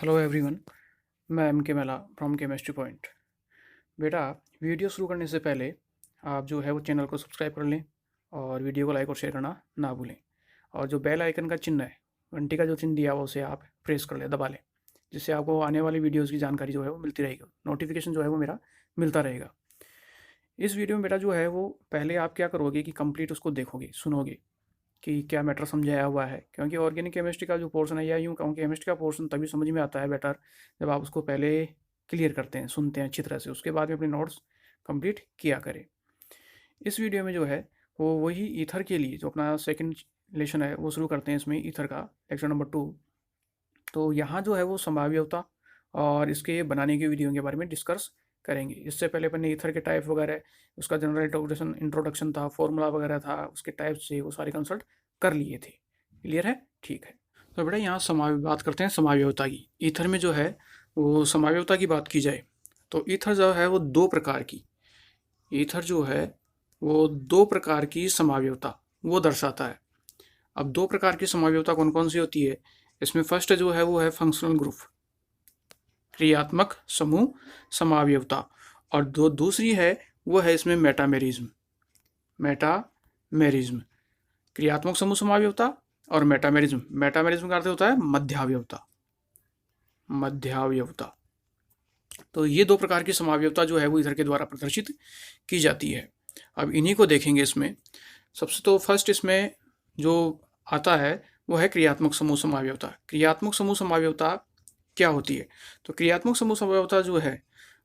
Hello everyone. मैं M के मेला from chemistry point. बेटा, वीडियो शुरू करने से पहले आप जो है वो चैनल को सब्सक्राइब कर लें और वीडियो को लाइक और शेयर करना ना भूलें। और जो बेल आइकन का चिन्ह है, घंटी का जो चिन्ह दिया हुआ, उसे आप प्रेस कर लें, दबा लें, जिससे आपको आने वाली वीडियोज़ की जानकारी जो है वो मिलती रहेगी, नोटिफिकेशन जो है वो मेरा मिलता रहेगा। इस वीडियो में बेटा जो है वो पहले आप क्या करोगे कि कंप्लीट उसको देखोगे, सुनोगे कि क्या मैटर समझाया हुआ है, क्योंकि ऑर्गेनिक केमिस्ट्री का जो पोर्शन है या यूँ कहूँ केमिस्ट्री का पोर्शन तभी समझ में आता है बेटर जब आप उसको पहले क्लियर करते हैं, सुनते हैं अच्छी तरह से, उसके बाद में अपने नोट्स कंप्लीट किया करें। इस वीडियो में जो है वो वही ईथर के लिए जो अपना सेकंड लेसन है वो शुरू करते हैं। इसमें ईथर का लेक्चर नंबर 2। तो यहाँ जो है वो संभाव्यता और इसके बनाने की विधियों के बारे में डिस्कस करेंगे। इससे पहले अपन ने ईथर के टाइप वगैरह, उसका जनरल इंट्रोडक्शन था, फॉर्मूला वगैरह था, उसके टाइप से वो सारे कंसल्ट कर लिए थे। क्लियर है? ठीक है। तो बेटा यहाँ बात करते हैं संभाव्यता की। ईथर में जो है वो संभाव्यता की बात की जाए तो ईथर जो है वो दो प्रकार की, ईथर जो है वो दो प्रकार की संभाव्यता वो दर्शाता है। अब दो प्रकार की संभाव्यता कौन कौन सी होती है? इसमें फर्स्ट जो है वो है फंक्शनल ग्रुप, क्रियात्मक समूह समावयवता, और दो दूसरी है वो है इसमें मेटामेरिज्म। मेटामेरिज्म, क्रियात्मक समूह समावयवता और मेटामेरिज्म। मेटामेरिज्म का अर्थ होता है मध्यावयवता। मध्यावयवता, तो ये दो प्रकार की समावयवता जो है वो इधर के द्वारा प्रदर्शित की जाती है। अब इन्हीं को देखेंगे। इसमें सबसे तो फर्स्ट इसमें जो आता है वो है क्रियात्मक समूह समावयवता। क्रियात्मक समूह समावयवता क्या होती है? तो क्रियात्मक समूह समावयवता जो है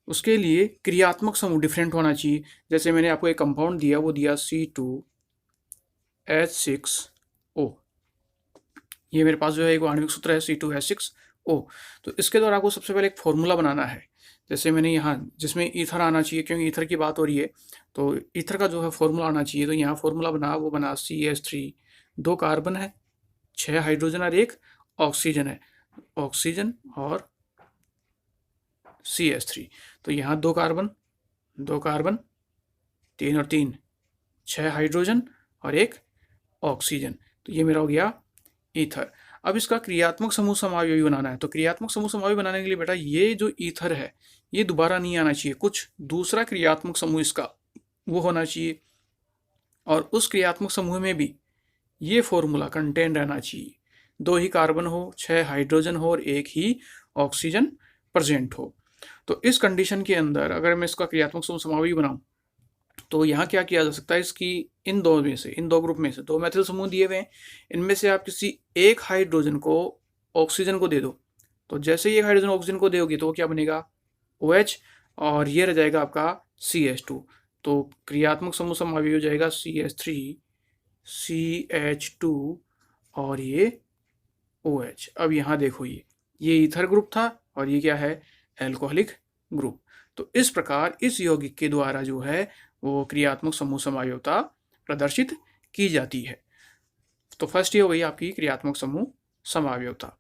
उसके लिए क्रियात्मक समूह डिफरेंट होना चाहिए। जैसे मैंने आपको एक कंपाउंड दिया, वो दिया C2H6O। ये मेरे पास जो है एक आणविक सूत्र है C2H6O। तो इसके द्वारा आपको सबसे पहले एक फॉर्मूला बनाना है। जैसे मैंने यहाँ जिसमें ईथर आना चाहिए, क्योंकि ईथर की बात हो रही है तो ईथर का जो है फॉर्मूला आना चाहिए। तो यहाँ फॉर्मूला बना, वो बना CH3, 2 कार्बन है, 6 हाइड्रोजन और 1 ऑक्सीजन है। ऑक्सीजन और CH3। तो यहाँ 2 कार्बन, 3 और 3, 6 हाइड्रोजन और 1 ऑक्सीजन। तो ये मेरा हो गया ईथर। अब इसका क्रियात्मक समूह समावयवी बनाना है। तो क्रियात्मक समूह समावयवी बनाने के लिए बेटा ये जो ईथर है ये दोबारा नहीं आना चाहिए, कुछ दूसरा क्रियात्मक समूह इसका वो होना चाहिए, और उस क्रियात्मक समूह में भी ये फॉर्मूला कंटेन रहना चाहिए। 2 ही कार्बन हो, 6 हाइड्रोजन हो और 1 ही ऑक्सीजन प्रेजेंट हो। तो इस कंडीशन के अंदर अगर मैं इसका क्रियात्मक समूह समावयवी बनाऊं तो यहाँ क्या किया जा सकता है, इसकी इन दो में से, इन दो ग्रुप में से 2 मैथिल समूह दिए हुए हैं, इनमें से आप किसी एक हाइड्रोजन को ऑक्सीजन को दे दो। तो जैसे ही एक हाइड्रोजन ऑक्सीजन को दोगे तो वो क्या बनेगा? OH, और ये रह जाएगा आपका CH2। तो क्रियात्मक समूह समावयवी हो जाएगा CH3, CH2 और ये OH। अब यहाँ देखो, ये ईथर ग्रुप था और ये क्या है? Alcoholic group. तो इस प्रकार इस यौगिक के द्वारा जो है वो क्रियात्मक समूह समावयवता प्रदर्शित की जाती है। तो फर्स्ट ये हो गई आपकी क्रियात्मक समूह समावयवता।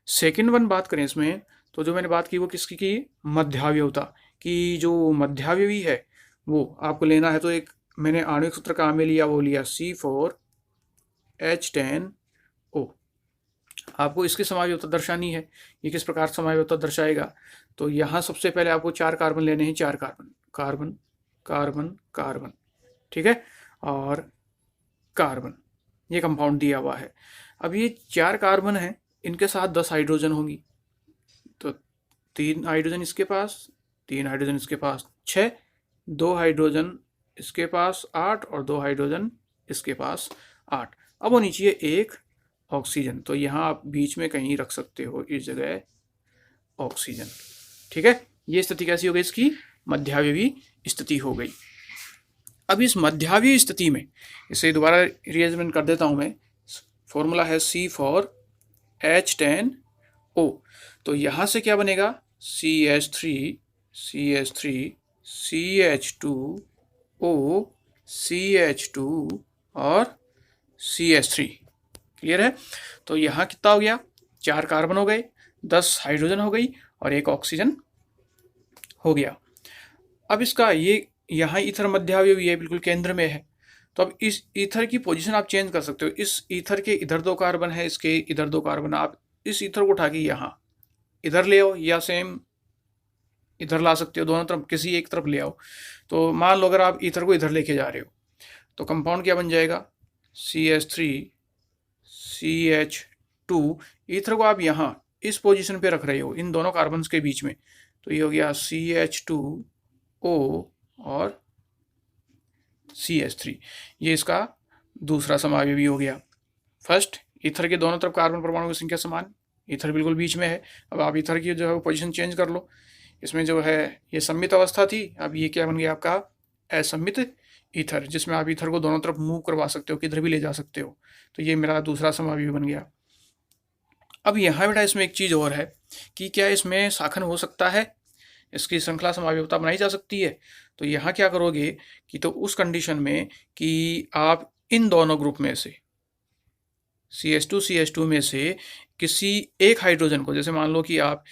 सेकंड वन बात करें इसमें, तो जो मैंने बात की वो किसकी की? मध्यावयवता की। जो मध्यावयवी है वो आपको लेना है। तो एक मैंने आणविक सूत्र काम में लिया, वो लिया C4H10O। आपको इसकी समावयवता दर्शानी है। ये किस प्रकार समावयवता दर्शाएगा? तो यहाँ सबसे पहले आपको 4 कार्बन लेने हैं, 4 कार्बन, कार्बन कार्बन कार्बन, ठीक है, और कार्बन, ये कंपाउंड दिया हुआ है। अब ये 4 कार्बन है, इनके साथ 10 हाइड्रोजन होंगी। तो 3 हाइड्रोजन इसके पास, 3 हाइड्रोजन इसके पास, 6, 2 हाइड्रोजन इसके पास 8 और 2 हाइड्रोजन इसके पास 8। अब होनी चाहिए 1 ऑक्सीजन। तो यहाँ आप बीच में कहीं रख सकते हो इस जगह ऑक्सीजन, ठीक है। ये स्थिति कैसी हो गई? इसकी मध्यावयवी स्थिति हो गई। अब इस मध्यावयवी स्थिति में इसे दोबारा रीअरेंजमेंट कर देता हूं मैं। फॉर्मूला है C4H10O। तो यहां से क्या बनेगा? CH3 CH2O CH2 और CH3। क्लियर है? तो यहाँ कितना हो गया? 4 कार्बन हो गए, 10 हाइड्रोजन हो गई और 1 ऑक्सीजन हो गया। अब इसका ये यहाँ ईथर मध्यावयवी है, बिल्कुल केंद्र में है। तो अब इस ईथर की पोजीशन आप चेंज कर सकते हो। इस ईथर के इधर 2 कार्बन है, इसके इधर 2 कार्बन, आप इस ईथर को उठा के यहाँ इधर ले आओ या सेम इधर ला सकते हो, दोनों तरफ किसी एक तरफ ले आओ। तो मान लो अगर आप ईथर को इधर लेके जा रहे हो तो कंपाउंड क्या बन जाएगा, CH3CH2। ईथर को आप यहाँ इस पोजीशन पे रख रहे हो इन दोनों कार्बन्स के बीच में, तो ये हो गया CH2O और CH3। ये इसका दूसरा समावयवी हो गया। फर्स्ट, ईथर के दोनों तरफ कार्बन परमाणु की संख्या समान, ईथर बिल्कुल बीच में है। अब आप ईथर की जो है पोजीशन चेंज कर लो। इसमें जो है ये सम्मित अवस्था थी, अब ये क्या बन गया आपका असम्मित ईथर, जिसमें आप ईथर को दोनों तरफ मूव करवा सकते हो, किधर भी ले जा सकते हो। तो ये मेरा दूसरा समावयवी बन गया। अब यहाँ बेटा इसमें एक चीज़ और है कि क्या इसमें शाखन हो सकता है, इसकी श्रृंखला समावयवता बनाई जा सकती है। तो यहाँ क्या करोगे कि तो उस कंडीशन में कि आप इन दोनों ग्रुप में से CH2 में से किसी एक हाइड्रोजन को, जैसे मान लो कि आप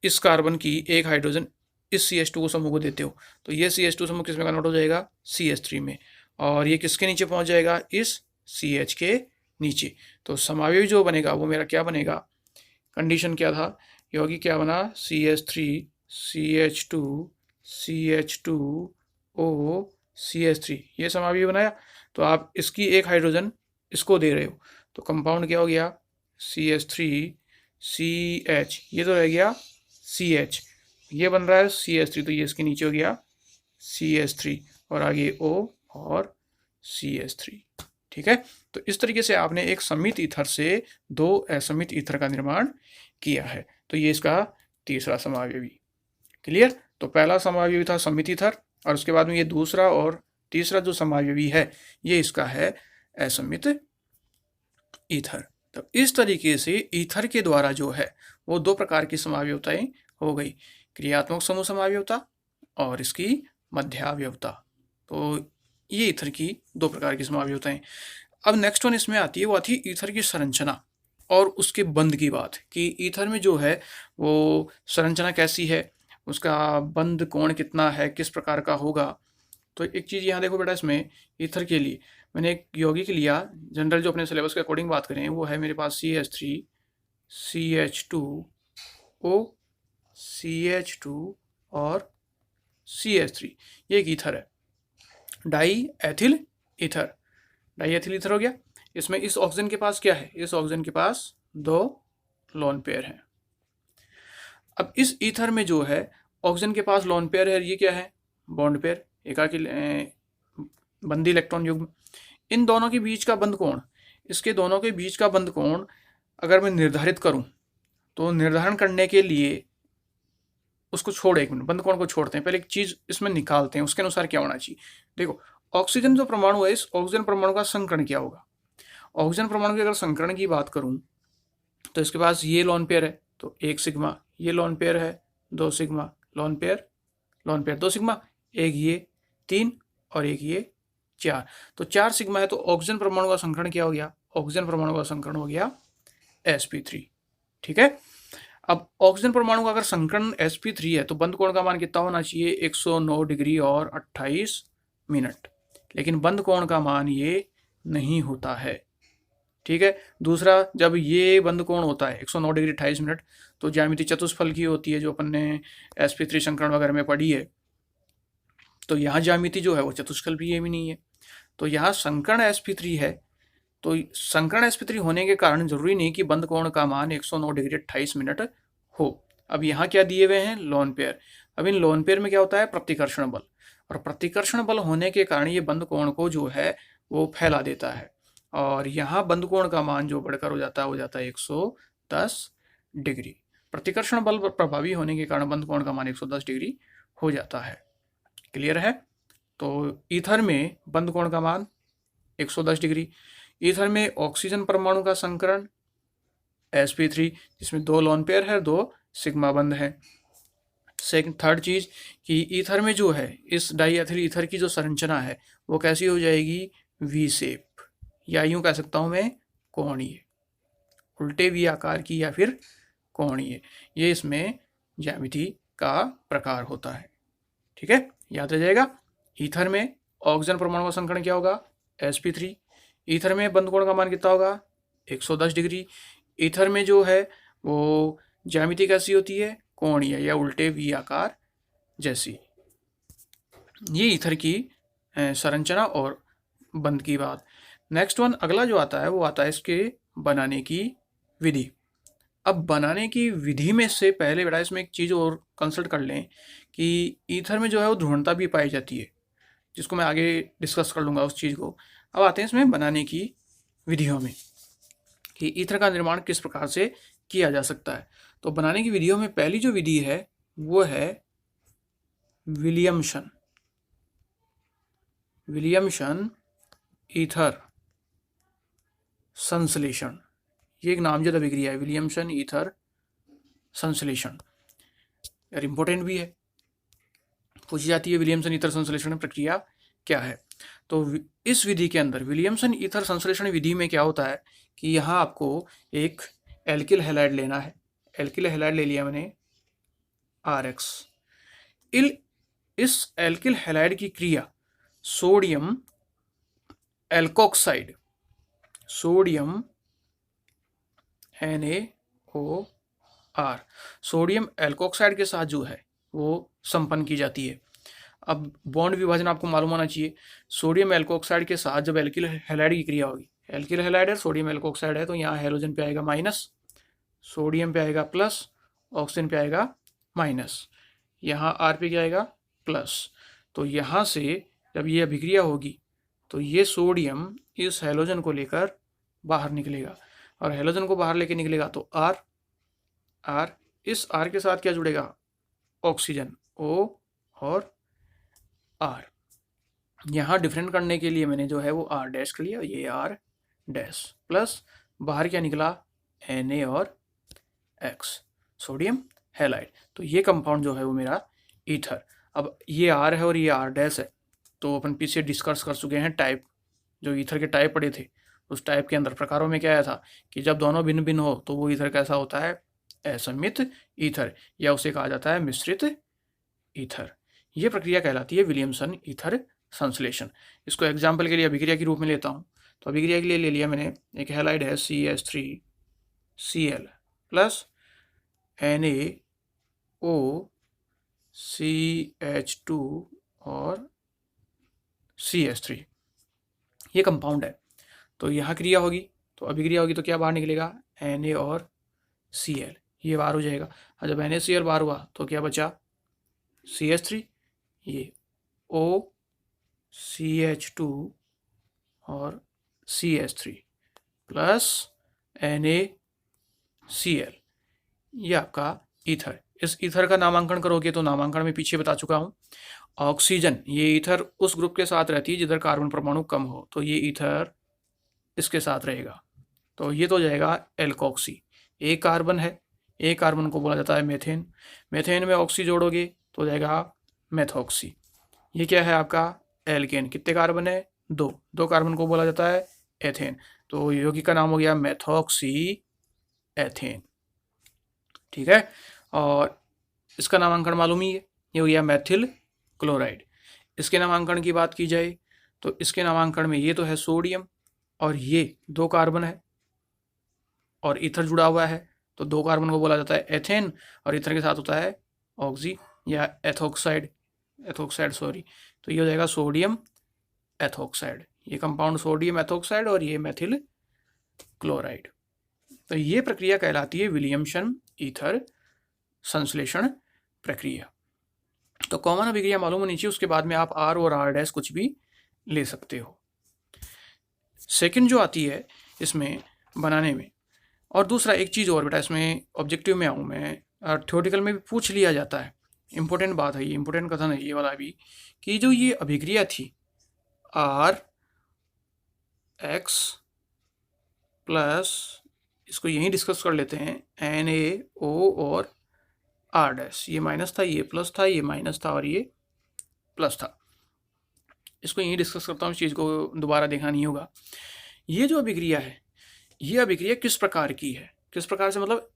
इस कार्बन की एक हाइड्रोजन इस CH2 समूह को देते हो, तो ये CH2 समूह किस में कन्वर्ट हो जाएगा, CH3 में, और ये किसके नीचे पहुंच जाएगा, इस CH के नीचे। तो समावयवी जो बनेगा वो मेरा क्या बनेगा, कंडीशन क्या था, ये होगी क्या बना, CH3 CH2 CH2O CH3, ये समावयवी बनाया। तो आप इसकी एक हाइड्रोजन इसको दे रहे हो, तो कंपाउंड क्या हो गया, CH3 CH, ये तो रह गया CH, ये बन रहा है CH3, तो ये इसके नीचे हो गया CH3 और आगे O और CH3। ठीक है, तो इस तरीके से आपने एक सम्मित ईथर से दो असम्मित ईथर का निर्माण किया है। तो ये इसका तीसरा समावयवी। क्लियर। तो पहला समावयवी था सम्मित ईथर, और उसके बाद में ये दूसरा और तीसरा जो समावयवी है ये इसका है असम्मित ईथर। तो इस तरीके से ईथर के द्वारा जो है वो दो प्रकार की समावयवताएं हो गई, क्रियात्मक समूह समावयवता और इसकी मध्यावयवता। तो ये ईथर की दो प्रकार की समावयवताएं। अब नेक्स्ट वन इसमें आती है, वो आती है ईथर की संरचना और उसके बंध की बात, कि ईथर में जो है वो संरचना कैसी है, उसका बंध कोण कितना है, किस प्रकार का होगा। तो एक चीज़ यहाँ देखो बेटा, इसमें ईथर के लिए मैंने एक यौगिक लिया, जनरल जो अपने सिलेबस के अकॉर्डिंग बात करें, वो है मेरे पास CH3 CH2O CH2 और CH3, ये एक ईथर है, die ethyl ether. Die ethyl ether हो गया। इसमें इस ऑक्सीजन के पास क्या है, इस ऑक्सीजन के पास दो लोन पेयर हैं। अब इस ईथर में जो है ऑक्सीजन के पास लोन पेयर है, ये क्या है, बॉन्ड पेयर, एकाकी बंदी इलेक्ट्रॉन युग्म। इन दोनों के बीच का बंध कोण, इसके दोनों के बीच का बंध कोण अगर मैं निर्धारित करूं, तो निर्धारण करने के लिए उसको छोड़, एक मिनट, बंध कोण को छोड़ते हैं, पहले एक चीज़ इसमें निकालते हैं, उसके अनुसार क्या होना चाहिए। देखो, ऑक्सीजन जो परमाणु है, इस ऑक्सीजन परमाणु का संकरण क्या होगा। ऑक्सीजन परमाणु की अगर संकरण की बात करूं तो इसके पास ये लोन पेयर है, तो 1 सिग्मा, ये लोन पेयर है 2 सिग्मा, लोन पेयर 2 सिग्मा, एक ये 3 और एक ये 4, तो 4 सिग्मा है। तो ऑक्सीजन परमाणु का संकरण क्या हो गया, ऑक्सीजन परमाणु का संकरण हो गया sp3। ठीक है। अब ऑक्सीजन परमाणु का अगर संकरण sp3 है तो बंध कोण का मान कितना होना चाहिए, 109 डिग्री और 28 मिनट, लेकिन बंध कोण का मान ये नहीं होता है। ठीक है। दूसरा, जब ये बंध कोण होता है 109 डिग्री 28 मिनट, तो ज्यामिति चतुष्फल की होती है, जो अपन ने sp3 संकरण वगैरह में पढ़ी है। तो यहाँ ज्यामिति जो है वो चतुष्फल भी नहीं है। तो यहाँ संकरण sp3 है, तो संकरण sp3 होने के कारण जरूरी नहीं कि बंध कोण का मान 109 डिग्री 28 मिनट हो। अब यहाँ क्या दिए हुए हैं, लोन पेयर। अब इन लोन पेयर में क्या होता है, प्रतिकर्षण बल, और प्रतिकर्षण बल होने के कारण ये बंध कोण को जो है वो फैला देता है, और यहाँ बंध कोण का मान जो बढ़कर हो जाता है 110 डिग्री। प्रतिकर्षण बल प्रभावी होने के कारण बंध कोण का मान 110 डिग्री हो जाता है। क्लियर है। तो ईथर में बंध कोण का मान 110 डिग्री। ईथर में ऑक्सीजन परमाणु का संकरण sp3, जिसमें 2 लोन पेयर है, 2 सिग्मा बंध है। थर्ड चीज कि ईथर में जो है इस डाई एथिल ईथर की जो संरचना है वो कैसी हो जाएगी, वी शेप, या यूं कह सकता हूं मैं कोणीय, उल्टे वी आकार की या फिर कोणीय। ये इसमें ज्यामिति का प्रकार होता है। ठीक है, याद रह जाएगा। ईथर में ऑक्सीजन परमाणु का संकरण क्या होगा, sp3। ईथर में बंध कोण का मान कितना होगा, 110 डिग्री। ईथर में जो है वो ज्यामिति कैसी होती है, कोणीय या उल्टे वी आकार जैसी। ये ईथर की संरचना और बंध की बात। नेक्स्ट वन अगला जो आता है वो आता है इसके बनाने की विधि। अब बनाने की विधि में से पहले बेटा इसमें एक चीज़ और कंसल्ट कर लें कि ईथर में जो है वो ध्रुवणता भी पाई जाती है, जिसको मैं आगे डिस्कस कर लूँगा उस चीज़ को। अब आते हैं इसमें बनाने की विधियों में कि ईथर का निर्माण किस प्रकार से किया जा सकता है। तो बनाने की विधियों में पहली जो विधि है वो है विलियमसन ईथर संश्लेषण। ये एक नामजद अभिक्रिया है, विलियमसन ईथर संश्लेषण। यार इंपॉर्टेंट भी है, पूछी जाती है विलियमसन ईथर संश्लेषण प्रक्रिया क्या है। तो इस विधि के अंदर विलियमसन ईथर संश्लेषण विधि में क्या होता है कि यहाँ आपको एक एल्किल हैलाइड लेना है। एल्किल हैलाइड ले लिया मैंने RX। इस एल्किल हैलाइड की क्रिया sodium alkoxide NaOR sodium alkoxide के साथ जो है वो संपन्न की जाती है। अब बॉन्ड विभाजन आपको मालूम होना चाहिए। सोडियम एल्कोक्साइड के साथ जब एल्किल हैलाइड की क्रिया होगी, एल्किल हैलाइड है, सोडियम एल्कोक्साइड है, तो यहाँ हेलोजन पे आएगा माइनस, सोडियम पे आएगा प्लस, ऑक्सीजन पे आएगा माइनस, यहाँ R पे क्या आएगा प्लस। तो यहाँ से जब ये अभिक्रिया होगी तो ये सोडियम इस हेलोजन को लेकर बाहर निकलेगा, और हेलोजन को बाहर लेके निकलेगा तो R इस R के साथ क्या जुड़ेगा, ऑक्सीजन O और R। यहाँ डिफरेंट करने के लिए मैंने जो है वो R डैश कर लिया, ये R डैश प्लस बाहर क्या निकला Na और X, सोडियम हैलाइड। तो ये कंपाउंड जो है वो मेरा ईथर। अब ये R है और ये R डैश है, तो अपन पीछे डिस्कस कर चुके हैं टाइप, जो ईथर के टाइप पढ़े थे। उस टाइप के अंदर प्रकारों में क्या आया था कि जब दोनों भिन्न भिन्न हो तो वो ईथर कैसा होता है, असमित ईथर, या उसे कहा जाता है मिश्रित ईथर। ये प्रक्रिया कहलाती है विलियमसन ईथर संश्लेषण। इसको एग्जाम्पल के लिए अभिक्रिया के रूप में लेता हूँ। तो अभिक्रिया के लिए ले लिया मैंने एक हैलाइड है CH3Cl प्लस NaOCH2 और CH3, ये कंपाउंड है। तो यहाँ क्रिया होगी, तो अभिक्रिया होगी तो क्या बाहर निकलेगा Na और Cl, ये बाहर हो जाएगा। और जब NaCl बाहर हुआ तो क्या बचा CH3, ये OCH2 और CH3 प्लस NaCl, ये आपका ईथर। इस ईथर का नामांकन करोगे तो नामांकन में पीछे बता चुका हूँ। ऑक्सीजन, ये ईथर उस ग्रुप के साथ रहती है जिधर कार्बन परमाणु कम हो, तो ये ईथर इसके साथ रहेगा। तो ये तो जाएगा एल्कोक्सी, एक कार्बन है, एक कार्बन को बोला जाता है मेथेन। मेथेन में ऑक्सी जोड़ोगे तो जाएगा मेथॉक्सी। ये क्या है आपका एल्केन, कितने कार्बन है, दो कार्बन को बोला जाता है एथेन। तो यौगिक का नाम हो गया मेथॉक्सी एथेन, ठीक है। और इसका नामांकन मालूम ही है, ये हो गया मेथिल क्लोराइड। इसके नामांकन की बात की जाए तो इसके नामांकन में ये तो है सोडियम और ये 2 कार्बन है और ईथर जुड़ा हुआ है, तो 2 कार्बन को बोला जाता है एथेन और ईथर के साथ होता है ऑक्सी या एथोक्साइड सॉरी। तो ये हो जाएगा सोडियम एथोक्साइड, ये कंपाउंड सोडियम एथोक्साइड और ये मेथिल क्लोराइड। तो ये प्रक्रिया कहलाती है विलियमसन ईथर संश्लेषण प्रक्रिया। तो कॉमन अभिक्रिया मालूम होनी चाहिए, उसके बाद में आप R और R डैश कुछ भी ले सकते हो। सेकंड जो आती है इसमें बनाने में, और दूसरा एक चीज़ और बेटा, इसमें ऑब्जेक्टिव में आऊँ मैं और थ्योरेटिकल में भी पूछ लिया जाता है, इंपॉर्टेंट बात है ये, इंपॉर्टेंट कथन है ये वाला भी, कि जो ये अभिक्रिया थी RX प्लस, इसको यहीं डिस्कस कर लेते हैं, NaO और R डैश, ये माइनस था, ये प्लस था, ये माइनस था और ये प्लस था। इसको यहीं डिस्कस करता हूँ, इस चीज़ को दोबारा देखना नहीं होगा। ये जो अभिक्रिया है, ये अभिक्रिया किस प्रकार की है, किस प्रकार से, मतलब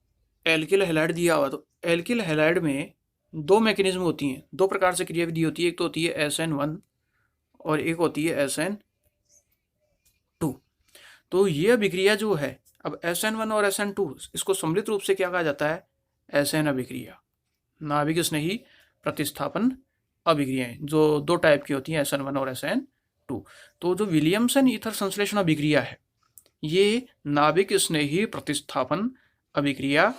एल्किल हैलाइड दिया हुआ, तो एल्किल हैलाइड में 2 मैकेनिज्म होती हैं, 2 प्रकार से क्रिया विधि होती है। एक तो होती है SN1 और एक होती है SN2। तो ये अभिक्रिया जो है, अब SN1 और SN2 इसको सम्मिलित रूप से क्या कहा जाता है, SN अभिक्रिया, नाभिक स्नेही प्रतिस्थापन अभिक्रियाएं, जो दो टाइप की होती हैं, SN1 और SN2। तो जो विलियमसन ईथर संश्लेषण अभिक्रिया है, ये नाभिक स्नेही प्रतिस्थापन अभिक्रिया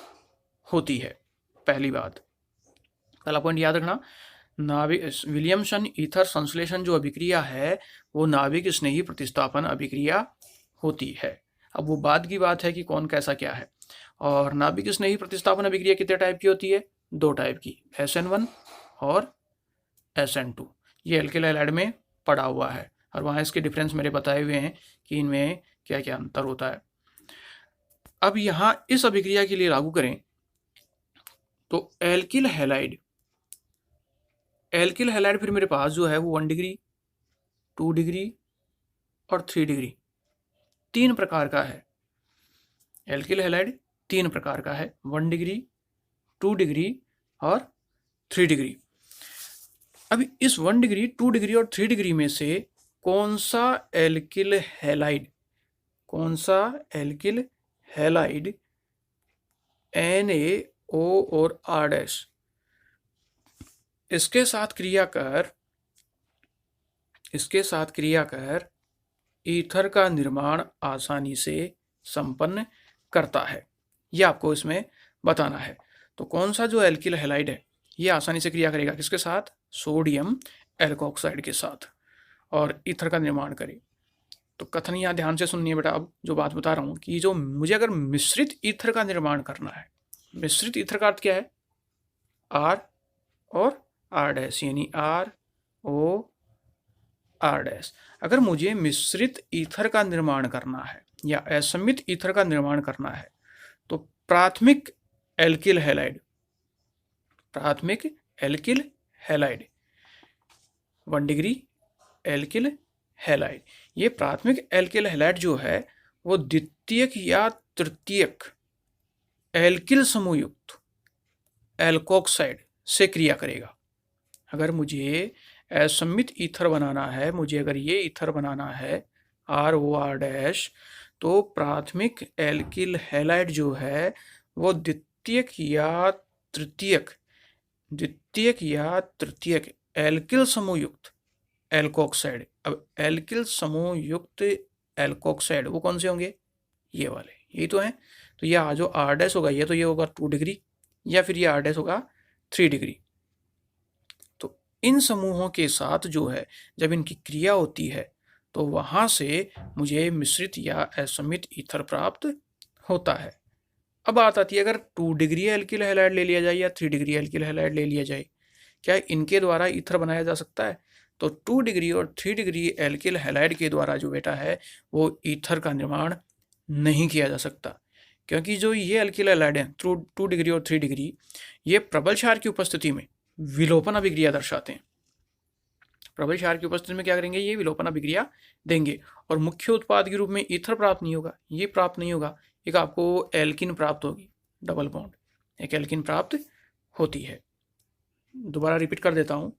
होती है। पहली बात, पहला पॉइंट याद रखना, नाभिक विलियमसन ईथर संश्लेषण जो अभिक्रिया है वो नाभिक स्नेही प्रतिस्थापन अभिक्रिया होती है। अब वो बाद की बात है कि कौन कैसा क्या है। और नाभिक स्नेही प्रतिस्थापन अभिक्रिया कितने टाइप की होती है? दो टाइप की, SN1 और SN2। ये एल्किल हैलाइड में पड़ा हुआ है और वहाँ इसके डिफरेंस मेरे बताए हुए हैं कि इनमें क्या क्या अंतर होता है। अब यहाँ इस अभिक्रिया के लिए लागू करें तो एल्किल हैलाइड फिर मेरे पास जो है वो 1 डिग्री, 2 डिग्री और 3 डिग्री, 3 प्रकार का है। एल्किल हैलाइड 3 प्रकार का है, 1 डिग्री, 2 डिग्री और 3 डिग्री। अभी इस 1 डिग्री, 2 डिग्री और 3 डिग्री में से कौन सा एल्किल हैलाइड NaO और R' इसके साथ क्रिया कर ईथर का निर्माण आसानी से संपन्न करता है, ये आपको इसमें बताना है। तो कौन सा जो एल्किल हैलाइड है ये आसानी से क्रिया करेगा किसके साथ? सोडियम एल्कोक्साइड के साथ, और ईथर का निर्माण करे। तो कथन यहाँ ध्यान से सुनिए बेटा, अब जो बात बता रहा हूँ कि जो मुझे अगर मिश्रित ईथर का निर्माण करना है, मिश्रित ईथर का अर्थ क्या है? R और R', यानी RO R'। अगर मुझे मिश्रित ईथर का निर्माण करना है या असमित ईथर का निर्माण करना है तो प्राथमिक alkyl halide 1 degree alkyl halide, ये प्राथमिक एल्किल हैलाइड जो है वो द्वितीयक या तृतीयक एल्किल समूह युक्त एल्कोक्साइड से क्रिया करेगा। अगर मुझे असमित ईथर बनाना है, अगर ये ईथर बनाना है ROR', तो प्राथमिक एल्किल हैलाइड जो है वो द्वितीयक या तृतीयक एल्किल समूह युक्त एल्कोक्साइड। अब एल्किल समूह युक्त एल्कोक्साइड वो कौन से होंगे? ये वाले, यही तो हैं। तो यह जो R' होगा ये होगा 2 डिग्री या फिर ये R' होगा 3 डिग्री। तो इन समूहों के साथ जो है जब इनकी क्रिया होती है तो वहाँ से मुझे मिश्रित या असमित ईथर प्राप्त होता है। अब बात आती है, अगर 2 डिग्री एल्किल हैलाइड ले लिया जाए या 3 डिग्री एल्किल हैलाइड ले लिया जाए, क्या इनके द्वारा ईथर बनाया जा सकता है? तो 2 डिग्री और 3 डिग्री एल्किल हैलाइड के द्वारा जो बेटा है वो ईथर का निर्माण नहीं किया जा सकता, क्योंकि जो ये एल्किल हैलाइड हैं 2 डिग्री और 3 डिग्री, ये प्रबल क्षार की उपस्थिति में विलोपन अभिक्रिया दर्शाते हैं। प्रबल क्षार की उपस्थिति में क्या करेंगे? ये विलोपन अभिक्रिया देंगे और मुख्य उत्पाद के रूप में ईथर प्राप्त नहीं होगा, ये प्राप्त नहीं होगा, एक आपको एल्किन प्राप्त होगी, डबल बॉन्ड, एक एल्किन प्राप्त होती है। दोबारा रिपीट कर देता हूँ,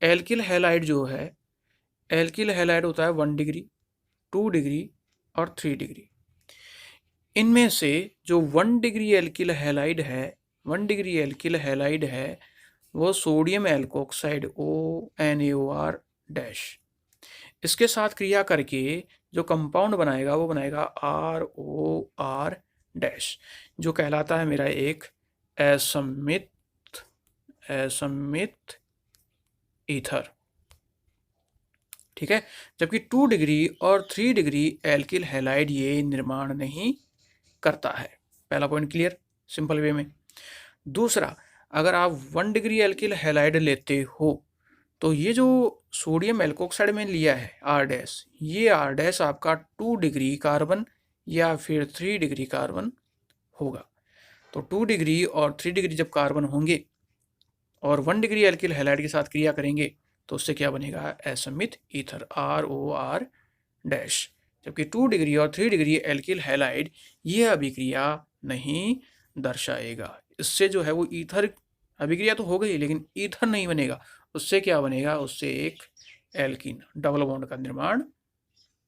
एल्किल हैलाइड जो है, एल्किल हैलाइड होता है 1 डिग्री, 2 डिग्री और 3 डिग्री। इनमें से जो 1 डिग्री एल्किल हैलाइड है वो सोडियम एल्कोक्साइड NaOR', इसके साथ क्रिया करके जो कंपाउंड बनाएगा वो बनाएगा ROR', जो कहलाता है मेरा एक असमित ईथर। ठीक है, जबकि 2 डिग्री और 3 डिग्री एल्किल हैलाइड ये निर्माण नहीं करता है। पहला पॉइंट क्लियर सिंपल वे में। दूसरा, अगर आप 1 डिग्री एल्किल हैलाइड लेते हो तो ये जो सोडियम एल्कोक्साइड में लिया है R', ये R' आपका 2 डिग्री कार्बन या फिर 3 डिग्री कार्बन होगा। तो 2 डिग्री और 3 डिग्री जब कार्बन होंगे और 1 डिग्री एल्किल हैलाइड के साथ क्रिया करेंगे तो उससे क्या बनेगा? असमित ईथर ROR'। जबकि 2 डिग्री और 3 डिग्री एल्किल हैलाइड ये अभिक्रिया नहीं दर्शाएगा। इससे जो है वो ईथर अभिक्रिया तो हो गई लेकिन ईथर नहीं बनेगा। उससे क्या बनेगा? उससे एक एल्कीन, डबल बॉन्ड का निर्माण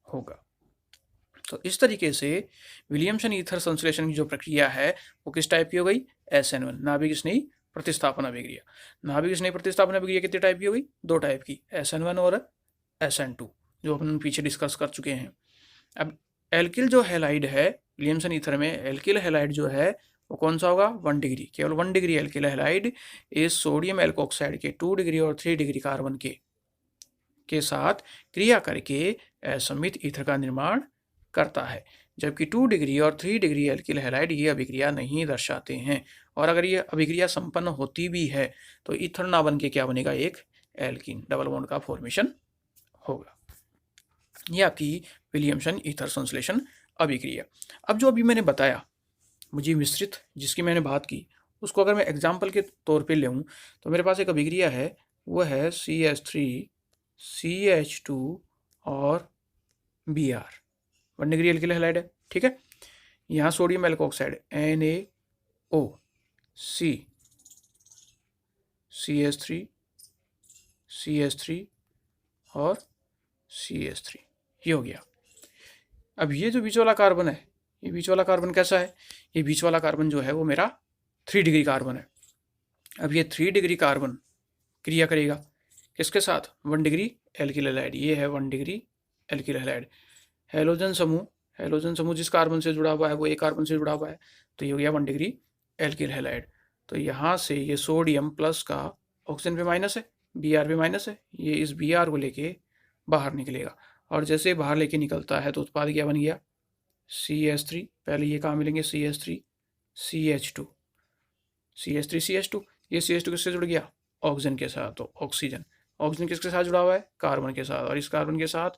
होगा। तो इस तरीके से विलियमसन ईथर संश्लेषण की जो प्रक्रिया है वो किस टाइप की हो गई? SN1 नाभिक स्नेही प्रतिस्थापन अभिक्रिया। नाभिक स्नेही प्रतिस्थापन अभिक्रिया कितने टाइप की होगी? 2 टाइप की, SN1 और SN2, जो अपन पीछे डिस्कस कर चुके हैं। अब एल्किल जो हैलाइड है विलियमसन ईथर में, एल्किल हैलाइड जो है वो कौन सा होगा? 1 डिग्री, केवल 1 डिग्री एल्किल हैलाइड इस सोडियम एल्कोक्साइड के 2 डिग्री और 3 डिग्री कार्बन के साथ क्रिया करके असममित ईथर का निर्माण करता है, जबकि 2 डिग्री और 3 डिग्री एल्किल हैलाइड ये अभिक्रिया नहीं दर्शाते हैं। और अगर ये अभिक्रिया संपन्न होती भी है तो ईथर ना बन के क्या बनेगा? एक एल्कीन, डबल बॉन्ड का फॉर्मेशन होगा। यह आपकी विलियमसन ईथर संश्लेषण अभिक्रिया। अब जो अभी मैंने बताया मुझे मिश्रित जिसकी मैंने बात की, उसको अगर मैं एग्जाम्पल के तौर पे लूँ तो मेरे पास एक अभिक्रिया है, वो है CH3 CH2 और Br, 1 डिग्री एल्किल हैलाइड है, ठीक है। यहाँ sodium alkoxide NaO C CH3 CH3 और CH3, ये हो गया। अब ये जो बीच वाला कार्बन है, ये बीच वाला कार्बन कैसा है? ये बीच वाला कार्बन जो है वो मेरा 3 डिग्री कार्बन है। अब ये 3 डिग्री कार्बन क्रिया करेगा किसके साथ? 1 डिग्री एल्किल हैलाइड, ये है 1 डिग्री एल्किल हैलाइड। हैलोजन समूह जिस कार्बन से जुड़ा हुआ है वो एक कार्बन से जुड़ा हुआ है, तो ये हो गया 1 डिग्री एल्किल हैलाइड। तो यहाँ से ये सोडियम प्लस का ऑक्सीजन पे माइनस है, Br पे माइनस है, ये इस Br को लेके बाहर निकलेगा, और जैसे बाहर लेके निकलता है तो उत्पाद क्या बन गया? CH3, पहले ये कहाँ मिलेंगे? CH3 CH2 CH3 CH2, ये CH2 किससे जुड़ गया? ऑक्सीजन के साथ। तो ऑक्सीजन किसके साथ जुड़ा हुआ है? कार्बन के साथ, और इस कार्बन के साथ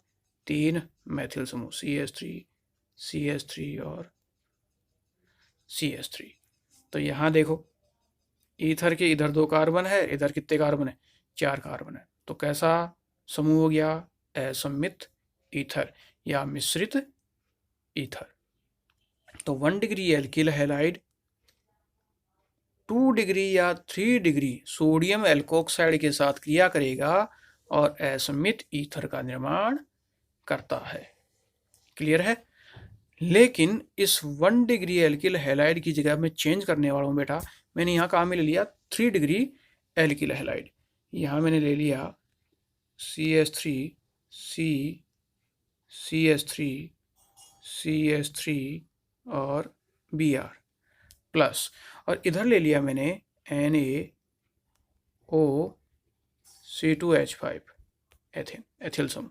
3 मैथिल समूह CH3 और CH3। तो यहाँ देखो ईथर के इधर 2 कार्बन है, इधर कितने कार्बन है? 4 कार्बन है। तो कैसा समूह हो गया? असममित ईथर या मिश्रित ईथर। तो 1 डिग्री एल्किल हैलाइड 2 डिग्री या 3 डिग्री सोडियम एल्कोक्साइड के साथ क्रिया करेगा और असममित ईथर का निर्माण करता है। क्लियर है? लेकिन इस 1 डिग्री एल्किल हैलाइड की जगह मैं चेंज करने वाला हूँ बेटा। मैंने यहाँ कहाँ में ले लिया? 3 डिग्री एल्किल हैलाइड। यहाँ मैंने ले लिया CH3 CH3 और Br प्लस, और इधर ले लिया मैंने NaO C2H5 एथिल समूह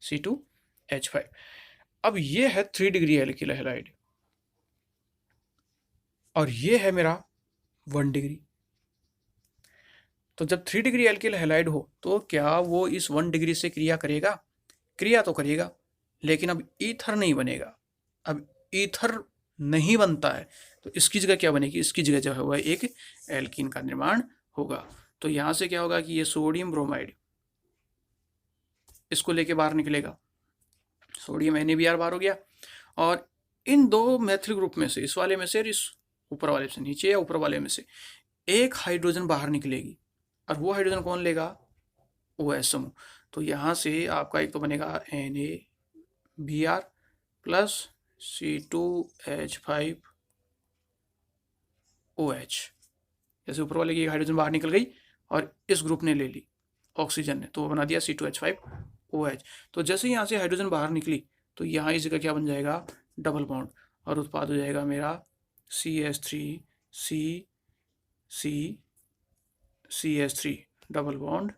C2H5। अब ये है 3 डिग्री एल्किल हैलाइड और ये है मेरा 1 डिग्री। तो जब 3 डिग्री एल्किल हैलाइड हो तो क्या वो इस 1 डिग्री से क्रिया करेगा? क्रिया तो करेगा, लेकिन अब ईथर नहीं बनेगा। अब ईथर नहीं बनता है तो इसकी जगह क्या बनेगी? इसकी जगह जो है वह एक एल्कीन का निर्माण होगा। तो यहाँ से क्या होगा कि ये सोडियम ब्रोमाइड इसको लेके बाहर निकलेगा, सोडियम NaBr बाहर हो गया, और इन 2 मैथिल ग्रुप में से, इस वाले में से और इस ऊपर वाले से, नीचे या ऊपर वाले में से एक हाइड्रोजन बाहर निकलेगी, और वो हाइड्रोजन कौन लेगा? OH समूह। तो यहाँ से आपका एक तो बनेगा NaBr प्लस C2H5OH। जैसे ऊपर वाले की एक हाइड्रोजन बाहर निकल गई और इस ग्रुप ने ले ली ऑक्सीजन ने, तो वो बना दिया C2H5OH। तो जैसे यहाँ से हाइड्रोजन बाहर निकली तो यहाँ इसी का क्या बन जाएगा? डबल बॉन्ड, और उत्पाद हो जाएगा मेरा CH3 डबल बॉन्ड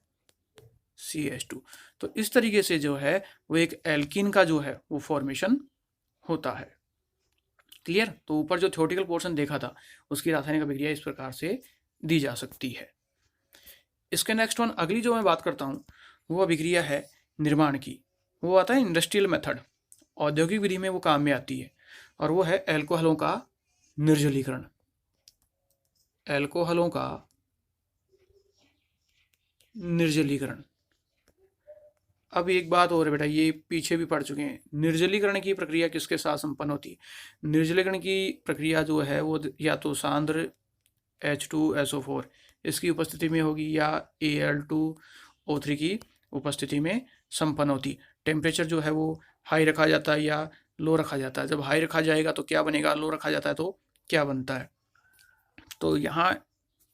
CH2। तो इस तरीके से जो है वो एक एल्कीन का जो है वो फॉर्मेशन होता है। क्लियर? तो ऊपर जो थ्योरेटिकल पोर्शन देखा था उसकी रासायनिक अभिक्रिया इस प्रकार से दी जा सकती है। इसके नेक्स्ट वन, अगली जो मैं बात करता हूँ वो अभिक्रिया है निर्माण की। वो आता है इंडस्ट्रियल मेथड, औद्योगिक विधि में वो काम में आती है, और वो है एल्कोहलों का निर्जलीकरण। एल्कोहलों का निर्जलीकरण। अब एक बात और है बेटा, ये पीछे भी पढ़ चुके हैं। निर्जलीकरण की प्रक्रिया किसके साथ संपन्न होती है? निर्जलीकरण की प्रक्रिया जो है वो या तो सांद्र H2SO4 इसकी उपस्थिति में होगी या Al2O3 की उपस्थिति में संपन्न होती। टेम्परेचर जो है वो हाई रखा जाता है या लो रखा जाता है। जब हाई रखा जाएगा तो क्या बनेगा? लो रखा जाता है तो क्या बनता है? तो यहाँ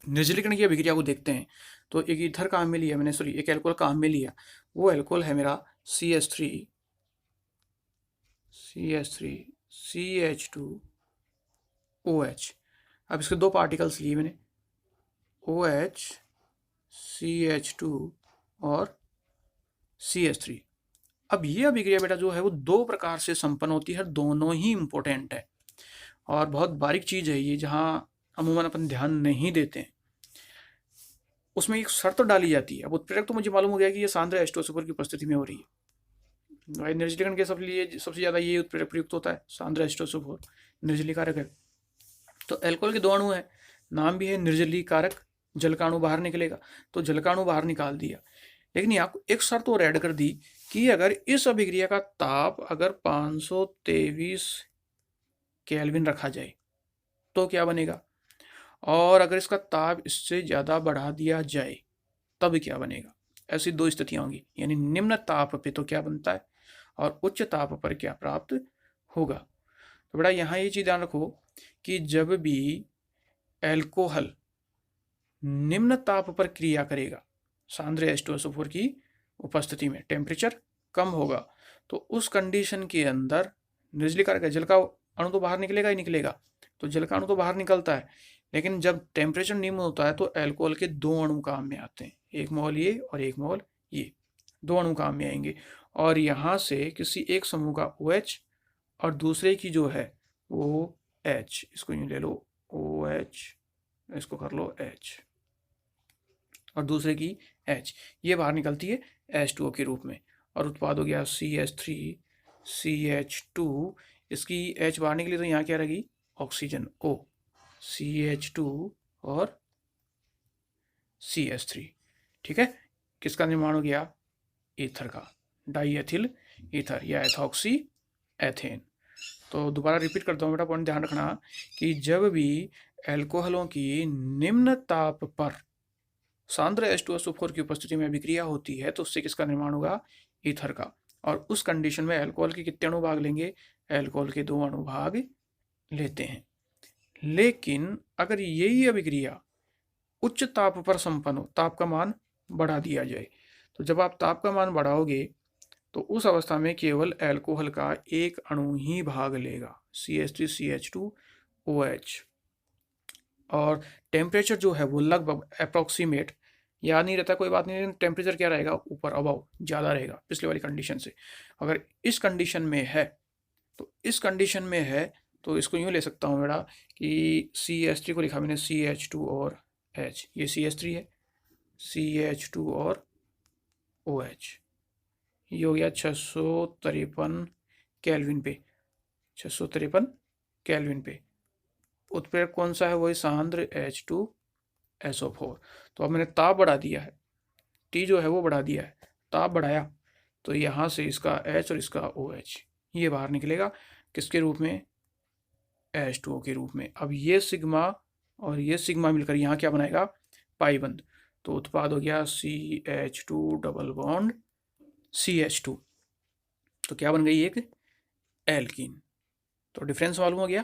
निर्जलीकरण की अभिक्रिया को देखते हैं। तो एक ईथर काम में लिया मैंने, सॉरी एक एल्कोहल काम में लिया, वो एल्कोहल है मेरा CH3 CH2OH। अब इसके दो पार्टिकल्स लिए मैंने, OH CH2 और CH3। अब ये अभिक्रिया बेटा जो है वो दो प्रकार से संपन्न होती है, दोनों ही इंपॉर्टेंट है और बहुत बारीक चीज़ है ये, जहाँ अमूमन अपन ध्यान नहीं देते हैं। उसमें एक शर्त डाली जाती है। अब उत्प्रेरक तो मुझे मालूम हो गया कि ये सांद्र H2SO4 की उपस्थिति में हो रही है। निर्जलीकरण के सबसे ज़्यादा ये उत्प्रेरक प्रयुक्त होता है, सांद्र H2SO4 निर्जलीकारक है। तो एल्कोहल के दो अणु है, नाम भी है निर्जलीकारक, जल का अणु बाहर निकलेगा, तो जल का अणु बाहर निकाल दिया। लेकिन यहाँ एक शर्त और ऐड कर दी कि अगर इस अभिक्रिया का ताप अगर 523 केल्विन रखा जाए तो क्या बनेगा, और अगर इसका ताप इससे ज़्यादा बढ़ा दिया जाए तब क्या बनेगा। ऐसी दो स्थितियाँ होंगी, यानी निम्न ताप पे तो क्या बनता है और उच्च ताप पर क्या प्राप्त होगा। तो बेटा यहाँ ये चीज़ ध्यान रखो कि जब भी एल्कोहल निम्न ताप पर क्रिया करेगा सांद्र H2SO4 की उपस्थिति में, टेम्परेचर कम होगा, तो उस कंडीशन के अंदर निर्जलीकारक जल का अणु तो बाहर निकलेगा ही निकलेगा, तो जल का अणु तो बाहर निकलता है, लेकिन जब टेम्परेचर निम्न होता है तो एल्कोहल के दो अणु काम में आते हैं, एक मोल ये और एक मोल ये, दो अणु काम में आएंगे। और यहाँ से किसी एक समूह का OH और दूसरे की जो है वो H, इसको यूँ ले लो OH, इसको कर लो H, और दूसरे की H, ये बाहर निकलती है H2O के रूप में, और उत्पाद हो गया CH3CH2। इसकी H बाहर निकली तो यहाँ क्या रहेगी, ऑक्सीजन O, CH2 और CH3। ठीक है, किसका निर्माण हो गया, ईथर का, डाई एथिल ईथर या एथॉक्सी एथेन। तो दोबारा रिपीट करता हूँ बेटा, पॉइंट ध्यान रखना कि जब भी एल्कोहलों की निम्न ताप पर सांद्र H2SO4 की उपस्थिति में अभिक्रिया होती है तो उससे किसका निर्माण होगा, ईथर का। और उस कंडीशन में एल्कोहल के कितने अणु भाग लेंगे, एल्कोहल के दो अणु भाग लेते हैं। लेकिन अगर यही अभिक्रिया उच्च ताप पर संपन्न हो, ताप का मान बढ़ा दिया जाए, तो जब आप ताप का मान बढ़ाओगे तो उस अवस्था में केवल एल्कोहल का एक अणु ही भाग लेगा, CH3CH2OH, और टेम्परेचर जो है वो लगभग अप्रॉक्सीमेट, याद नहीं रहता कोई बात नहीं, लेकिन टेम्परेचर क्या रहेगा, ऊपर अबाव ज़्यादा रहेगा पिछले वाली कंडीशन से। अगर इस कंडीशन में है तो इस कंडीशन में है तो इसको यूँ ले सकता हूँ बेटा कि CH3 को लिखा मैंने CH2 और H, ये CH3 है, CH2 और OH, ये हो गया 653 केल्विन पे, 653 केल्विन पे। उत्प्रेरक कौन सा है, वही सांद्र H2SO4। तो अब मैंने ताप बढ़ा दिया है, T जो है वो बढ़ा दिया है, ताप बढ़ाया, तो यहाँ से इसका H और इसका OH ये बाहर निकलेगा, किसके रूप में, H2O के रूप में। अब ये सिग्मा और ये सिग्मा मिलकर यहाँ क्या बनाएगा, पाई बंद, तो उत्पाद हो गया CH2 डबल बॉन्ड CH2, तो क्या बन गई, एक एल्कीन। तो डिफरेंस मालूम हो गया।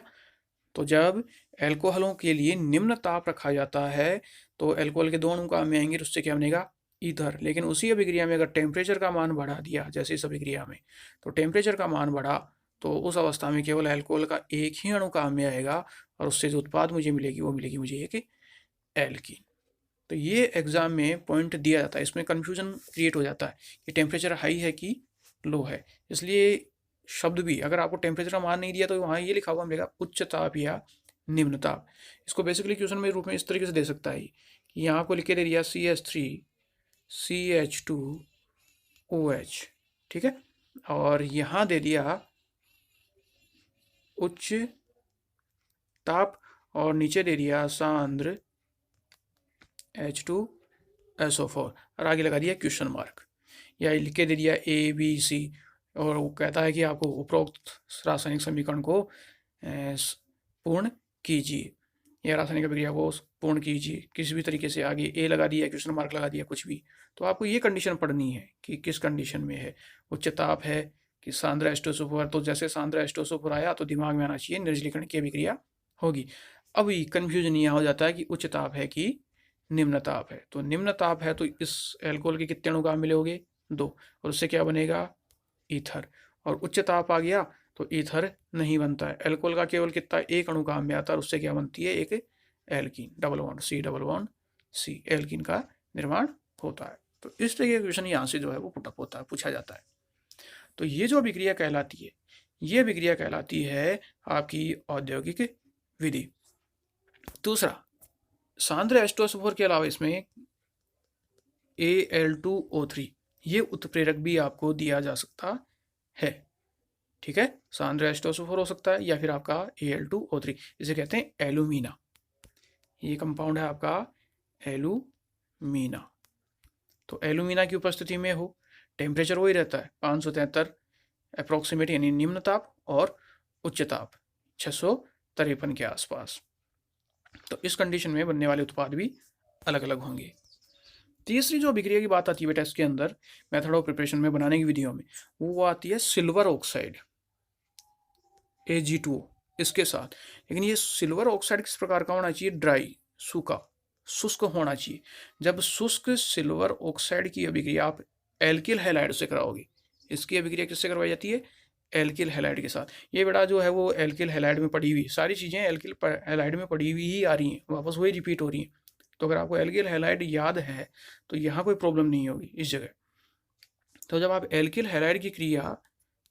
तो जब एल्कोहलों के लिए निम्न ताप रखा जाता है तो एल्कोहल के दो अणु काम में आएंगे, उससे क्या बनेगा, ईथर। लेकिन उसी अभिक्रिया में अगर टेम्परेचर का मान बढ़ा दिया, जैसे इस अभिक्रिया में, तो टेम्परेचर का मान बढ़ा तो उस अवस्था में केवल एल्कोहल का एक ही अणु काम में आएगा और उससे जो उत्पाद मुझे मिलेगी वो मिलेगी मुझे एक एल्कीन। तो ये एग्जाम में पॉइंट दिया जाता है, इसमें कन्फ्यूजन क्रिएट हो जाता है कि टेम्परेचर हाई है कि लो है, इसलिए शब्द भी अगर आपको टेम्परेचर का मान नहीं दिया तो वहाँ ये लिखा हुआ मिलेगा उच्च ताप या निम्न ताप। इसको बेसिकली क्वेश्चन में रूप में इस तरीके से दे सकता है कि यहाँ आपको लिख के दे दिया CH3CH2OH, ठीक है, और यहाँ दे दिया उच्च ताप और नीचे दे दिया सांद्र H2SO4 और आगे लगा दिया क्वेश्चन मार्क, या लिख के दे दिया ABC, और वो कहता है कि आपको उपरोक्त रासायनिक समीकरण को पूर्ण कीजिए या रासायनिक अभिक्रिया को पूर्ण कीजिए, किसी भी तरीके से आगे A लगा दिया, क्वेश्चन मार्क लगा दिया, कुछ भी। तो आपको ये कंडीशन पढ़नी है कि किस कंडीशन में है, उच्च ताप है कि सांद्र H2SO4, तो जैसे सांद्र H2SO4 आया तो दिमाग में आना चाहिए निर्जलीकरण की अभिक्रिया होगी। अभी कन्फ्यूजन यहाँ हो जाता है कि उच्च ताप है कि निम्न ताप है। तो निम्न ताप है तो इस एल्कोहल के कितने अणु काम मिले होंगे? 2, और उससे क्या बनेगा? ईथर। और उच्च ताप आ गया तो ईथर नहीं बनता है। एल्कोहल का केवल कितना? एक अणु काम में आता है और उससे क्या बनती है? एक alkene, double bond C, double bond C, alkene का निर्माण होता है। तो इस तरह के क्वेश्चन यहाँ से जो है वो पुटअप होता है, पूछा जाता है। तो ये जो अभिक्रिया कहलाती है, ये अभिक्रिया कहलाती है आपकी औद्योगिक विधि। दूसरा, सांद्र H2SO4 के अलावा इसमें Al2O3 ये उत्प्रेरक भी आपको दिया जा सकता है। ठीक है, सांद्र H2SO4 हो सकता है या फिर आपका Al2O3, इसे कहते हैं एलुमिना। ये कंपाउंड है आपका एलुमिना। तो एलुमिना की उपस्थिति में हो, टेम्परेचर वही रहता है 573 अप्रोक्सीमेट, यानी निम्न ताप, और उच्च ताप 653 के आसपास। तो इस कंडीशन में बनने वाले उत्पाद भी अलग अलग होंगे। तीसरी जो अभिक्रिया की बात आती है बेटा इसके अंदर मेथड ऑफ प्रिपरेशन में, बनाने की विधियों में, वो आती है सिल्वर ऑक्साइड Ag2O इसके साथ। लेकिन ये सिल्वर ऑक्साइड किस प्रकार का होना चाहिए? ड्राई, सूखा, शुष्क होना चाहिए। जब शुष्क सिल्वर ऑक्साइड की अभिक्रिया आप एल्किल हैलाइड से कराओगे, इसकी अभिक्रिया किससे करवाई जाती है? एल्किल हैलाइड के साथ। ये बेटा जो है वो एल्किल हैलाइड में पड़ी हुई सारी चीज़ें एल्किल हैलाइड में पड़ी हुई ही आ रही हैं, वापस वही रिपीट हो रही हैं। तो अगर आपको एल्किल हैलाइड याद है तो यहाँ कोई प्रॉब्लम नहीं होगी इस जगह। तो जब आप एल्किल हैलाइड की क्रिया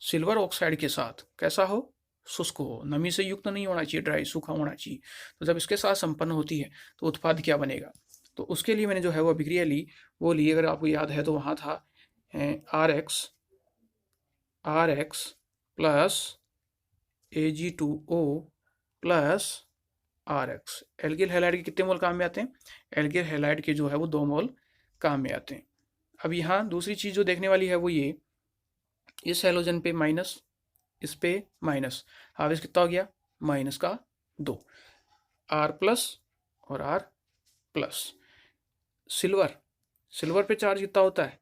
सिल्वर ऑक्साइड के साथ, कैसा हो? शुष्क हो, नमी से युक्त नहीं होना चाहिए, ड्राई, सूखा होना चाहिए। तो जब इसके साथ संपन्न होती है तो उत्पाद क्या बनेगा? तो उसके लिए मैंने जो है वो अभिक्रिया ली, वो ली, अगर आपको याद है तो वहाँ था R X plus Ag2O plus R X. Alkyl halide के कितने मोल काम में आते हैं? एल्किल हैलाइड के जो है वो 2 मोल काम में आते हैं। अब यहाँ दूसरी चीज़ जो देखने वाली है वो ये, इस हैलोजन पे माइनस, इस पे माइनस, आवेश कितना हो गया? माइनस का 2, आर प्लस और आर प्लस। सिल्वर पे चार्ज कितना होता है?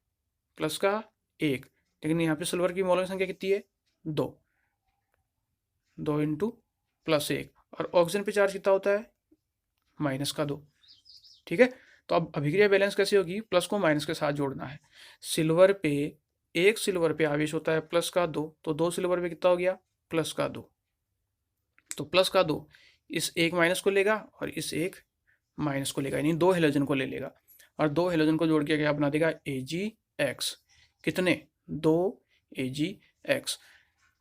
प्लस का 1, लेकिन यहाँ पे सिल्वर की मोलर संख्या कितनी है? 2, 2 इंटू प्लस 1। और ऑक्सीजन पे चार्ज कितना होता है? माइनस का 2। ठीक है, तो अब अभिक्रिया बैलेंस कैसे होगी? प्लस को माइनस के साथ जोड़ना है। एक सिल्वर पे आवेश होता है प्लस का 2, तो 2 सिल्वर पे कितना हो गया? प्लस का 2। तो प्लस का 2 इस एक माइनस को लेगा और इस एक माइनस को लेगा, यानी 2 हेलोजन को ले लेगा, और 2 हेलोजन को जोड़ के क्या बना देगा? Ag(X). कितने? 2 Ag(X).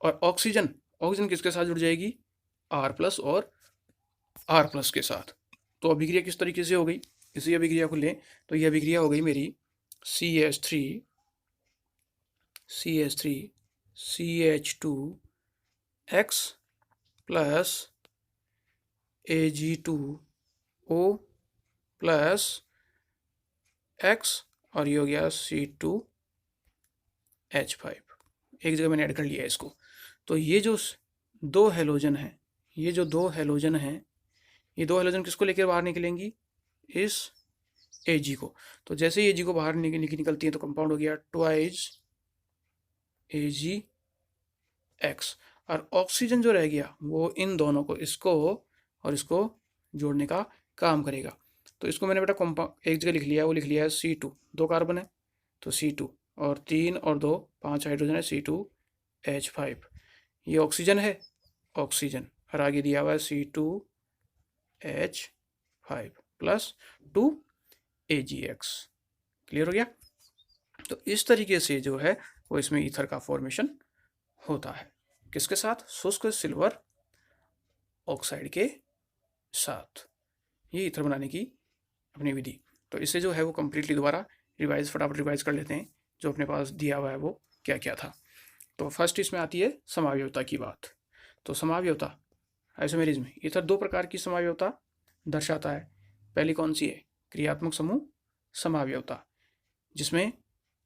और ऑक्सीजन किसके साथ जुड़ जाएगी? R प्लस और R प्लस के साथ। तो अभिक्रिया किस तरीके से हो गई? इसी अभिक्रिया को लें तो यह अभिक्रिया हो गई मेरी CH3 CH2X plus Ag2O plus X, और ये हो गया C2H5। एक जगह मैंने ऐड कर लिया है इसको। तो ये जो 2 हेलोजन हैं, ये जो 2 हेलोजन हैं, ये 2 हेलोजन किसको लेकर बाहर निकलेंगी? इस Ag को। तो जैसे ही Ag को बाहर निकलती है तो कंपाउंड हो गया ट्वाइस Ag(X), और ऑक्सीजन जो रह गया वो इन दोनों को, इसको और इसको जोड़ने का काम करेगा। तो इसको मैंने बेटा कंपाउंड एक जगह लिख लिया है, वो लिख लिया है C2, 2 कार्बन है तो C2, और 3 और 2 5 हाइड्रोजन है C2H5। ये ऑक्सीजन है, ऑक्सीजन, और आगे दिया हुआ है C2H5 प्लस 2 Ag(X). क्लियर हो गया? तो इस तरीके से जो है वो इसमें ईथर का फॉर्मेशन होता है। किसके साथ? शुष्क सिल्वर ऑक्साइड के साथ। ये ईथर बनाने की अपनी विधि। तो इसे जो है वो कम्प्लीटली दोबारा फटाफट रिवाइज कर लेते हैं, जो अपने पास दिया हुआ है वो क्या क्या था। तो फर्स्ट इसमें आती है समावयवता की बात। तो समावयवता आइसोमेरिज्म, ईथर 2 प्रकार की समावयवता दर्शाता है। पहली कौन सी है? क्रियात्मक समूह समावयवता, जिसमें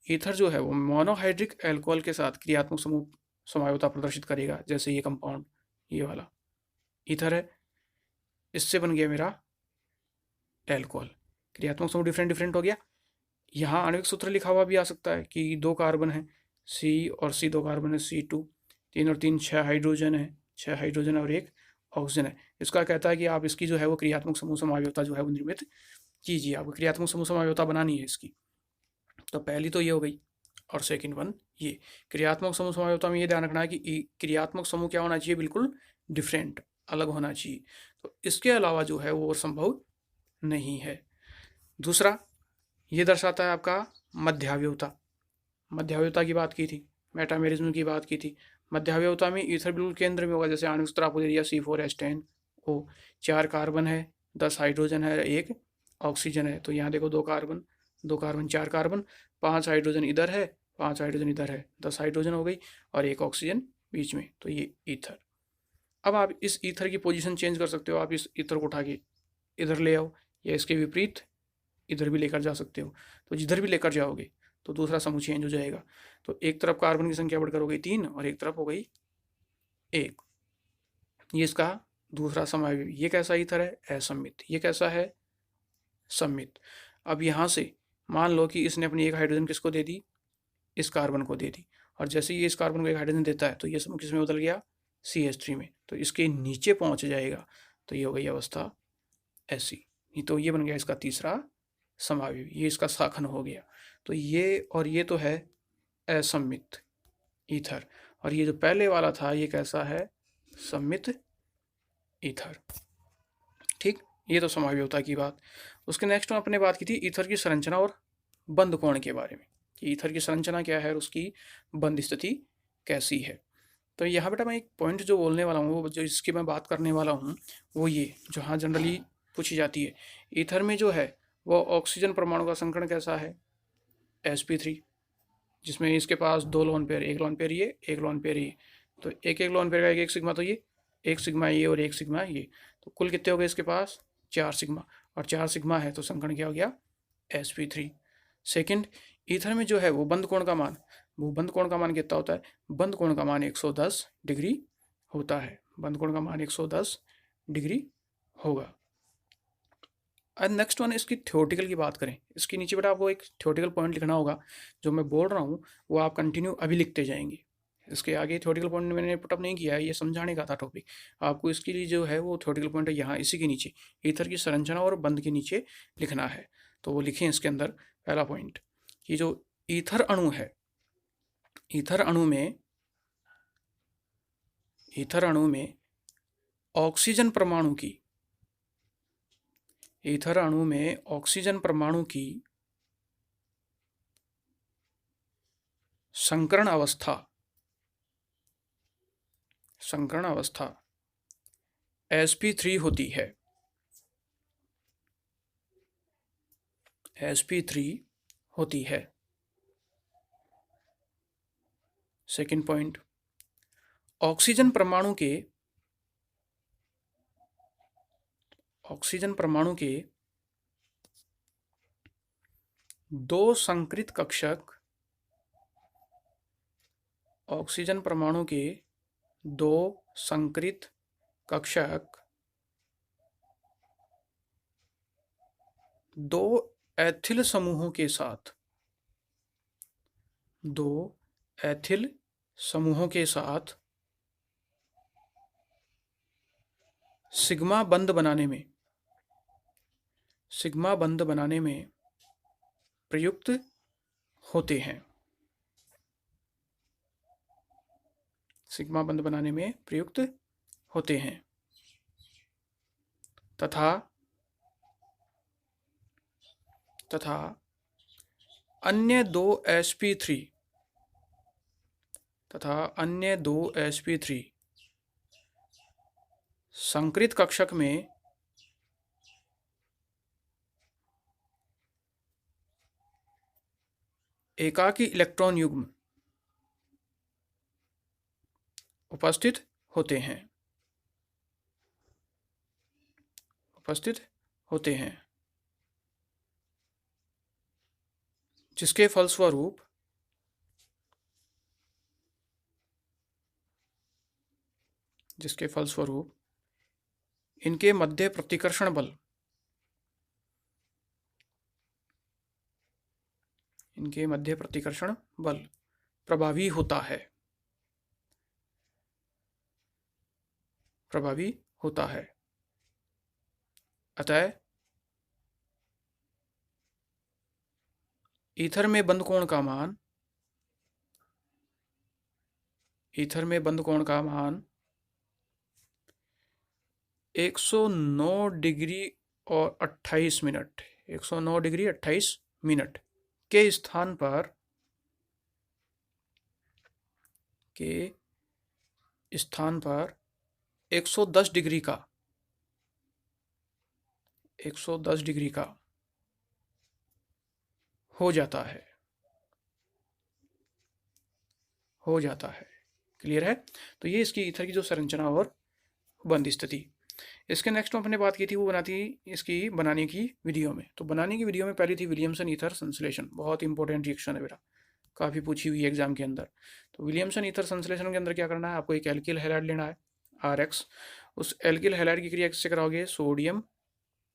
ईथर जो है वो मोनोहाइड्रिक अल्कोहल के साथ क्रियात्मक समूह समावयवता प्रदर्शित करेगा। जैसे ये कंपाउंड, ये वाला ईथर है, इससे बन गया मेरा अल्कोहल। क्रियात्मक समूह डिफरेंट हो गया। यहाँ आणविक सूत्र लिखा हुआ भी आ सकता है कि 2 कार्बन है, C और C 2 कार्बन है, C2, 3 और 3 6 हाइड्रोजन है, 6 हाइड्रोजन और 1 ऑक्सीजन है। इसका कहता है कि आप इसकी जो है वो क्रियात्मक समूह समावयवता जो है वो निर्मित कीजिए, आपको क्रियात्मक समूह समावयवता बनानी है इसकी। तो पहली तो ये हो गई, और सेकंड वन ये क्रियात्मक समूह समावयवता में ये ध्यान रखना है कि क्रियात्मक समूह क्या होना चाहिए, बिल्कुल डिफरेंट, अलग होना चाहिए। तो इसके अलावा जो है वो और संभव नहीं है। दूसरा ये दर्शाता है आपका मध्यावयवता। मध्यावयवता की बात की थी, मेटामेरिज्म की बात की थी। मध्यावयवता में ईथर बिल्कुल केंद्र में होगा, जैसे आणविक स्थिरापक एरिया C4H10O, 4 कार्बन है, 10 हाइड्रोजन है, 1 ऑक्सीजन है। तो यहाँ देखो 2 कार्बन 2 कार्बन 4 कार्बन, 5 हाइड्रोजन इधर है, 5 हाइड्रोजन इधर है, 10 हाइड्रोजन हो गई और 1 ऑक्सीजन बीच में, तो ये ईथर। अब आप इस ईथर की पोजीशन चेंज कर सकते हो, आप इस ईथर को उठा के इधर ले आओ, या इसके विपरीत इधर भी लेकर जा सकते हो। तो जिधर भी लेकर जाओगे तो दूसरा समूह चेंज हो जाएगा। तो एक तरफ कार्बन की संख्या बढ़कर हो गई 3 और एक तरफ हो गई 1। ये इसका दूसरा समावयव। ये कैसा ईथर है, असम्मित। ये कैसा है, सम्मित। अब यहाँ से मान लो कि इसने अपनी 1 हाइड्रोजन किसको दे दी, इस कार्बन को दे दी, और जैसे ये इस कार्बन को 1 हाइड्रोजन देता है तो ये समूह किस में बदल गया, CH3 में, तो इसके नीचे पहुंच जाएगा। तो ये हो गई अवस्था ऐसी। तो ये बन गया इसका तीसरा समावयव, ये इसका शाखन हो गया। तो ये और ये तो है असम्मित ईथर, और ये जो पहले वाला था ये कैसा है, सम्मित ईथर। ठीक, ये तो समावयवता की बात। उसके नेक्स्ट अपने बात की थी ईथर की संरचना और बंद कोण के बारे में, कि ईथर की संरचना क्या है और उसकी बंद स्थिति कैसी है। तो यहाँ बेटा मैं एक पॉइंट जो बोलने वाला हूँ, वो जो इसकी मैं बात करने वाला हूँ, वो ये जो हाँ जनरली पूछी जाती है, ईथर में जो है वो ऑक्सीजन परमाणु का संकरण कैसा है, sp3, जिसमें इसके पास 2 लोन पेयर, 1 लोन पेयर ये, 1 लोन पेयर ये, तो एक लोन पेयर का 1 सिग्मा, तो ये 1 सिग्मा ये और 1 सिग्मा ये, तो कुल कितने हो गए इसके पास, 4 सिग्मा, और 4 सिग्मा है तो संकरण क्या हो गया, sp3। सेकंड, ईथर में जो है वो बंद कोण का मान, वो बंद कोण का मान कितना होता है, बंद कोण का मान 110 डिग्री होता है, बंद कोण का मान 110 डिग्री होगा। अब नेक्स्ट वन, इसकी थ्योरेटिकल की बात करें, इसके नीचे बेटा आपको एक थ्योरेटिकल पॉइंट लिखना होगा, जो मैं बोल रहा हूँ वो आप कंटिन्यू अभी लिखते जाएंगे। इसके आगे थ्योरेटिकल पॉइंट मैंने पुटअप नहीं किया है, ये समझाने का था टॉपिक आपको, इसके लिए जो है वो थ्योरेटिकल पॉइंट है यहाँ इसी के नीचे, ईथर की संरचना और बंद के नीचे लिखना है। तो वो लिखें इसके अंदर, पहला पॉइंट, कि जो ईथर अणु है, ईथर अणु में ऑक्सीजन परमाणु की, ईथर अणु में ऑक्सीजन परमाणु की संकरण अवस्था sp3 होती है, sp3 होती है। सेकंड पॉइंट, ऑक्सीजन परमाणु के 2 संकृत कक्षक, ऑक्सीजन परमाणु के 2 संकृत कक्षक 2 एथिल समूहों के साथ, 2 एथिल समूहों के साथ सिग्मा बंध बनाने में प्रयुक्त होते हैं, सिग्मा बंध बनाने में प्रयुक्त होते हैं, तथा अन्य 2 sp3 संकृत कक्षक में एकाकी इलेक्ट्रॉन युग्म उपस्थित होते हैं, जिसके फलस्वरूप इनके मध्य प्रतिकर्षण बल प्रभावी होता है। अतः ईथर में बंद कोण का मान, ईथर में बंद कोण का मान 109 डिग्री और 28 मिनट, 109 डिग्री 28 मिनट के स्थान पर, के स्थान पर 110 डिग्री का, 110 डिग्री का हो जाता है, हो जाता है। क्लियर है? तो ये इसकी ईथर की जो संरचना और बंद स्थिति। इसके नेक्स्ट में अपने बात की थी वो बनाती इसकी बनाने की विधियों में। तो बनाने की विधियों में पहली थी विलियमसन ईथर संश्लेषण, बहुत इंपॉर्टेंट रिएक्शन है बेटा, काफ़ी पूछी हुई है एग्जाम के अंदर। तो विलियमसन ईथर संश्लेषण के अंदर क्या करना है, आपको एक एल्किल हैलाइड लेना है RX, उस एल्किल हैलाइड की क्रिया किससे कराओगे, सोडियम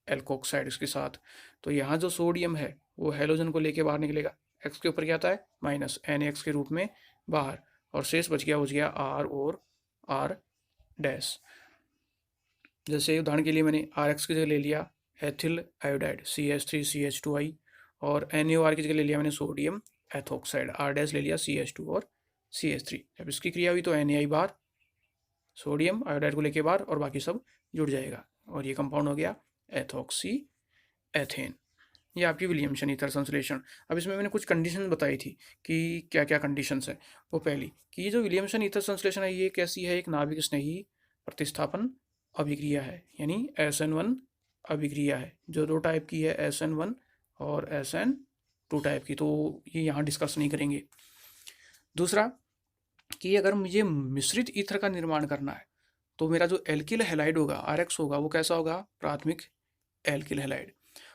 एल्कोक्साइड के साथ। तो यहाँ जो सोडियम है वो हेलोजन को लेके बाहर निकलेगा, X के ऊपर क्या आता है माइनस, NaX के रूप में बाहर, और शेष बच गया R और R डैश। जैसे उदाहरण के लिए मैंने RX की जगह ले लिया एथिल आयोडाइड CH3CH2I, और NaOR की जगह ले लिया मैंने सोडियम एथोक्साइड R डैश ले लिया CH2 और CH3। जब इसकी क्रिया हुई तो NaI बार, सोडियम आयोडाइड को लेके बाहर, और बाकी सब जुड़ जाएगा, और ये कंपाउंड हो गया एथोक्सी एथेन। ये आपकी विलियमसन ईथर संश्लेषण। अब इसमें मैंने कुछ कंडीशन बताई थी कि क्या क्या कंडीशंस है। वो पहली कि ये जो विलियमसन ईथर संश्लेषण है ये कैसी है, एक नाभिक स्नेही प्रतिस्थापन अभिक्रिया है, यानी SN1 अभिक्रिया है, जो दो टाइप की है, SN1 और SN2 टाइप की, तो ये यहाँ डिस्कस नहीं करेंगे। दूसरा कि अगर मुझे मिश्रित ईथर का निर्माण करना है तो मेरा जो एल्किल हैलाइड होगा RX होगा वो कैसा होगा, प्राथमिक एल्किल हैलाइड।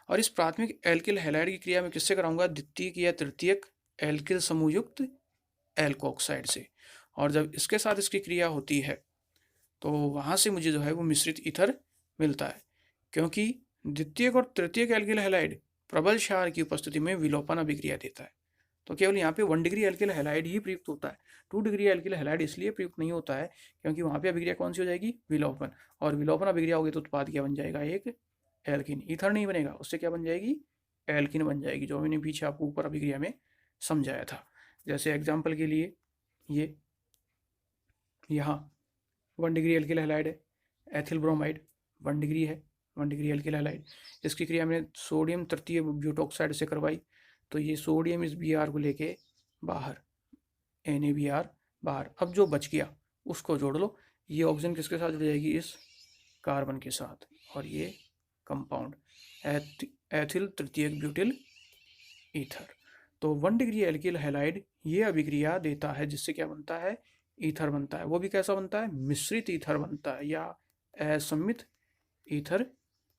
और इस प्राथमिक एल्किल हैलाइड की क्रिया में किससे कराऊंगा, द्वितीयक या तृतीयक एल्किल समूहयुक्त एल्कोक्साइड से। और जब इसके साथ इसकी क्रिया होती है तो वहाँ से मुझे जो है वो मिश्रित ईथर मिलता है, क्योंकि द्वितीयक और तृतीयक एल्किल हैलाइड प्रबल क्षार की उपस्थिति में विलोपन अभिक्रिया देता है। तो केवल यहाँ पे 1 डिग्री एल्किल हैलाइड ही प्रयुक्त होता है, 2 डिग्री एल्किल हैलाइड इसलिए प्रयुक्त नहीं होता है क्योंकि वहाँ पे अभिक्रिया कौन सी हो जाएगी, विलोपन। और विलोपन अभिक्रिया होगी तो उत्पाद क्या बन जाएगा, एक एल्किन। ईथर नहीं बनेगा, उससे क्या बन जाएगी, एल्किन बन जाएगी, जो मैंने पीछे आपको ऊपर अभिक्रिया में समझाया था। जैसे एग्जाम्पल के लिए ये यहाँ 1 डिग्री एल्किल हैलाइड है, एथिल ब्रोमाइड 1 डिग्री है, 1 डिग्री एल्किल हैलाइड। इसकी क्रिया मैंने सोडियम तृतीय ब्यूटोक्साइड से करवाई, तो ये सोडियम इस Br को लेके बाहर, NaBr बाहर। अब जो बच गया उसको जोड़ लो, ये ऑक्सीजन किसके साथ जुड़ जाएगी, इस कार्बन के साथ, और ये कंपाउंड एथिल तृतीयक ब्यूटिल ईथर। तो 1 डिग्री एल्किल हैलाइड ये अभिक्रिया देता है जिससे क्या बनता है, ईथर बनता है। वो भी कैसा बनता है, मिश्रित ईथर बनता है या असम्मित ईथर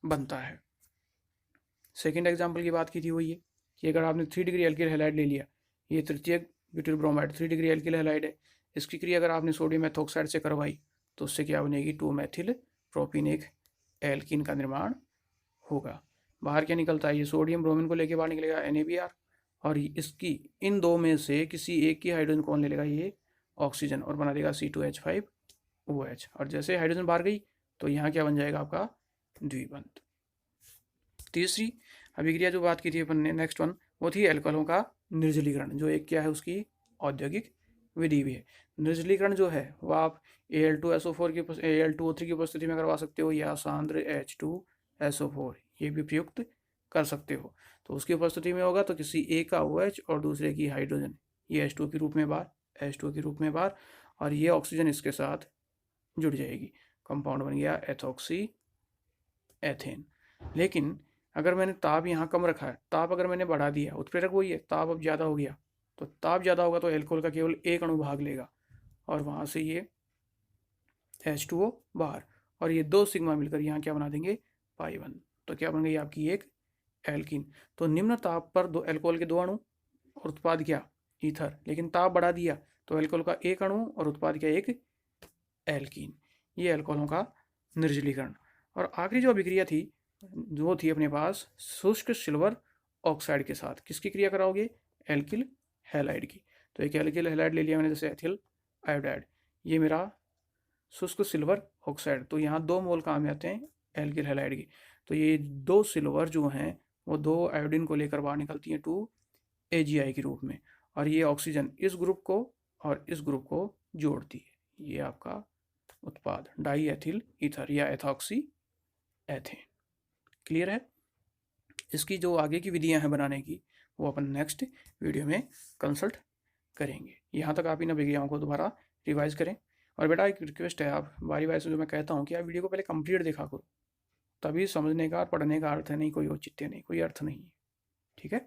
बनता है। सेकेंड एग्जाम्पल की बात की थी वो ये कि अगर आपने 3 डिग्री एल्किल हैलाइड ले लिया, ये तृतीयक butyl bromide 3 degree alkyl halide है, इसकी क्रिया अगर आपने सोडियम एथोक्साइड से करवाई तो उससे क्या बनेगी, 2 मेथिल प्रोपिनेक एल्किन का निर्माण होगा। बाहर क्या निकलता है, ये सोडियम ब्रोमीन को लेके बाहर निकलेगा NaBr, और इसकी इन दो में से किसी एक की हाइड्रोजन कौन ले लेगा, ये ऑक्सीजन, और बना देगा C2H5OH। और जैसे हाइड्रोजन बाहर गई तो यहाँ क्या बन जाएगा आपका द्विबंध। तीसरी अभिक्रिया जो बात की थी अपन ने, नेक्स्ट वन, वो थी एल्कोहलों का निर्जलीकरण, जो एक क्या है उसकी औद्योगिक विधि भी है। निर्जलीकरण जो है वो आप Al2SO4 की Al2O3 की उपस्थिति में करवा सकते हो, या सांद्र H2SO4 ये भी प्रयुक्त कर सकते हो। तो उसकी उपस्थिति में होगा तो किसी एक का OH और दूसरे की हाइड्रोजन, ये H2 के रूप में बाहर, H2 के रूप में बाहर, और ये ऑक्सीजन इसके साथ जुड़ जाएगी, कंपाउंड बन गया एथोक्सी एथेन। लेकिन अगर मैंने ताप यहाँ कम रखा है, ताप अगर मैंने बढ़ा दिया, उत्प्रेरक वही है, ताप अब ज़्यादा हो गया, तो ताप ज़्यादा होगा तो एल्कोहल का केवल एक अणु भाग लेगा, और वहाँ से ये H2O बाहर, और ये 2 सिग्मा मिलकर यहाँ क्या बना देंगे, पाई1। तो क्या बन गई आपकी एक एल्किन। तो निम्न ताप पर दो एल्कोहल के 2 अणु और उत्पाद क्या, ईथर। लेकिन ताप बढ़ा दिया तो एल्कोहल का एक अणु और उत्पाद क्या, एक एल्कीन। ये एल्कोहलों का निर्जलीकरण। और आखिरी जो अभिक्रिया थी वो थी अपने पास शुष्क सिल्वर ऑक्साइड के साथ। किसकी क्रिया कराओगे, एल्किल हैलाइड की। तो एक एल्किल हैलाइड ले लिया मैंने, जैसे एथिल आयोडाइड, ये मेरा शुष्क सिल्वर ऑक्साइड। तो यहाँ 2 मोल काम आते हैं एल्किल हैलाइड की। तो ये 2 सिल्वर जो हैं वो 2 आयोडीन को लेकर बाहर निकलती हैं 2 AgI के रूप में, और ये ऑक्सीजन इस ग्रुप को और इस ग्रुप को जोड़ती है। ये आपका उत्पाद डाई एथिल ईथर या एथॉक्सी एथेन। क्लियर है? इसकी जो आगे की विधियां हैं बनाने की वो अपन नेक्स्ट वीडियो में कंसल्ट करेंगे। यहाँ तक आप इन अभिक्रियाओं को दोबारा रिवाइज करें। और बेटा एक रिक्वेस्ट है, आप बारी बारी से जो मैं कहता हूँ कि आप वीडियो को पहले कंप्लीट देखा करो, तभी समझने का और पढ़ने का अर्थ है, नहीं कोई औचित्य नहीं, कोई अर्थ नहीं है। ठीक है।